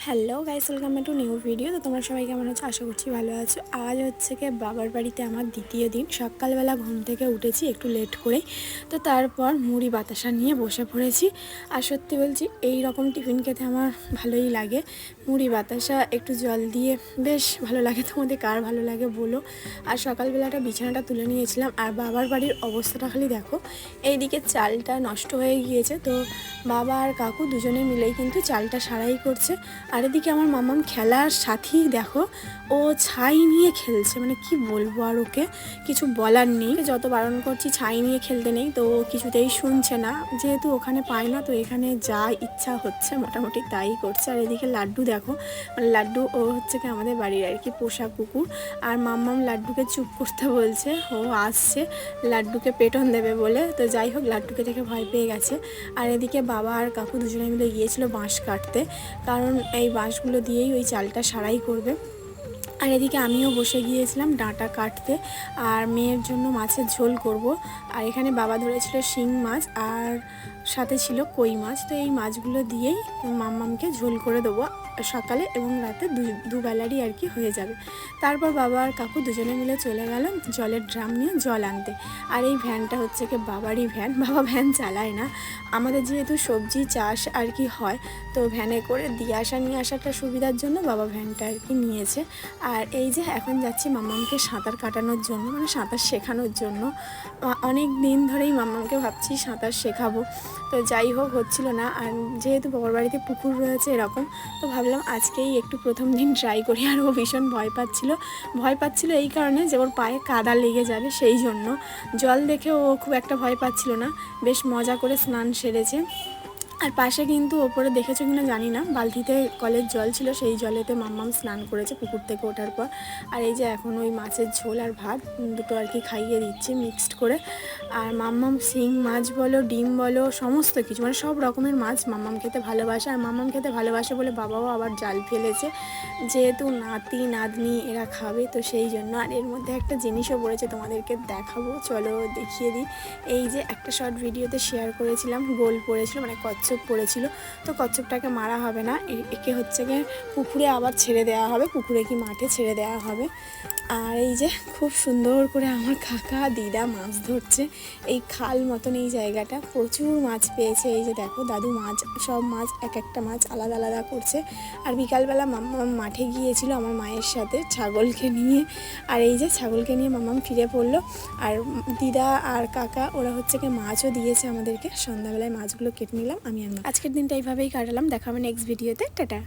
Hello guys, welcome to new video. তো তোমরা সবাই কেমন আছো? আশা করছি ভালো আছো। আজ হচ্ছে কি বাবার বাড়িতে আমার দ্বিতীয় দিন। সকালবেলা ঘুম থেকে উঠেছি একটু লেট করে, তো তারপর মুড়ি বাতাসা নিয়ে বসে পড়েছি। আর সত্যি বলছি, এই রকম টিফিন খেতে আমার ভালোই লাগে। মুড়ি বাতাসা একটু জল দিয়ে বেশ ভালো লাগে। তোমাদের কার ভালো লাগে বলো। আর সকালবেলাটা বিছানাটা তুলে নিয়েছিলাম। আর বাবার বাড়ির অবস্থাটা খালি দেখো, এইদিকে চালটা নষ্ট হয়ে গিয়েছে, তো বাবা আর কাকু দুজনে মিলেই কিন্তু চালটা সারাই করছে। আর এদিকে আমার মামাম খেলার সাথী দেখো, ও ছাই নিয়ে খেলছে। মানে কি বলবো, আর ওকে কিছু বলার নেই। যত বারণ করছি ছাই নিয়ে খেলতে নেই, তো ও কিছুতেই শুনছে না। যেহেতু ওখানে পায় না, তো এখানে যা ইচ্ছা হচ্ছে মোটামুটি তাই করছে। আর এদিকে লাড্ডু দেখো, মানে লাড্ডু ও হচ্ছে কি আমাদের বাড়ির আর কি পোষা কুকুর। আর মাম্মাম লাড্ডুকে চুপ করতে বলছে, ও আসছে লাড্ডুকে পেটন দেবে বলে। তো যাই হোক, লাড্ডুকে দেখে ভয় পেয়ে গেছে। আর এদিকে বাবা আর কাকু দুজনে মিলে গিয়েছিল বাঁশ কাটতে, কারণ এই বাঁশগুলো দিয়েই ওই চালটা সারাই করবে। আর এদিকে আমিও বসে গিয়েছিলাম ডাঁটা কাটতে, আর মেয়ের জন্য মাছের ঝোল করব। আর এখানে বাবা ধরেছিল শিং মাছ, আর সাথে ছিল কই মাছ। তো এই মাছগুলো দিয়েই মাম্মামকে ঝোল করে দেবো সকালে এবং রাতে দুবেলারই আর কি হয়ে যাবে। তারপর বাবা আর কাকু দুজনে মিলে চলে গেল জলের ড্রাম নিয়ে জল আনতে। আর এই ভ্যানটা হচ্ছে কি বাবারই ভ্যান, বাবা ভ্যান চালায় না। আমাদের যেহেতু সবজি চাষ আর কি হয়, তো ভ্যানে করে দিয়ে আসা নিয়ে আসাটা সুবিধার জন্য বাবা ভ্যানটা আর কি নিয়েছে। আর এই যে এখন যাচ্ছি মাম্মামকে সাঁতার কাটানোর জন্য, মানে সাঁতার শেখানোর জন্য। অনেক দিন ধরেই মাম্মামকে ভাবছি সাঁতার শেখাবো, তো যাই হোক হচ্ছিল না। আর যেহেতু বাবার বাড়িতে পুকুর রয়েছে এরকম, তো ভাবলাম আজকেই একটু প্রথম দিন ট্রাই করি। আর ও ভীষণ ভয় পাচ্ছিল এই কারণে যে ওর পায়ে কাদা লেগে যাবে, সেই জন্য। জল দেখে ও খুব একটা ভয় পাচ্ছিল না, বেশ মজা করে স্নান সেরেছে। আর পাশে কিন্তু ওপরে দেখেছো কিনা জানি না, বালতিতে কলের জল ছিল, সেই জলেতে মাম্মাম স্নান করেছে পুকুর থেকে ওঠার পর। আর এই যে এখন ওই মাছের ঝোল আর ভাত দুটো আর কি খাইয়ে দিচ্ছি মিক্সড করে। আর মাম্মাম শিং মাছ বলো, ডিম বলো, সমস্ত কিছু মানে সব রকমের মাছ মাম্মাম খেতে ভালোবাসে। আর মাম্মাম খেতে ভালোবাসে বলে বাবাও আবার জাল ফেলেছে, যেহেতু নাতি নাতনি এরা খাবে, তো সেই জন্য। আর এর মধ্যে একটা জিনিসও পড়েছে, তোমাদেরকে দেখাবো, চলো দেখিয়ে দিই। এই যে একটা শর্ট ভিডিওতে শেয়ার করেছিলাম, গোল পড়েছিল মানে কচ্ছপ পড়েছিল, তো কচ্ছপটাকে মারা হবে না, একে হচ্ছে গিয়ে পুকুরে আবার ছেড়ে দেওয়া হবে, পুকুরে কি মাঠে ছেড়ে দেওয়া হবে। আর এই যে খুব সুন্দর করে আমার কাকা দিদা মাছ ধরছে। এই খাল মতন এই জায়গাটা, প্রচুর মাছ পেয়েছে। এই যে দেখো দাদু মাছ, সব মাছ এক একটা মাছ আলাদা আলাদা করছে। আর বিকালবেলা মাম্মাম মাঠে গিয়েছিল আমার মায়ের সাথে ছাগলকে নিয়ে। আর এই যে ছাগলকে নিয়ে মাম্মাম ফিরে পড়লো। আর দিদা আর কাকা ওরা হচ্ছে কি মাছও দিয়েছে আমাদেরকে। সন্ধ্যাবেলায় মাছগুলো কেটে নিলাম আমি আর মা। আজকের দিনটা এইভাবেই কাটালাম। দেখা হবে নেক্সট ভিডিওতে। টাটা।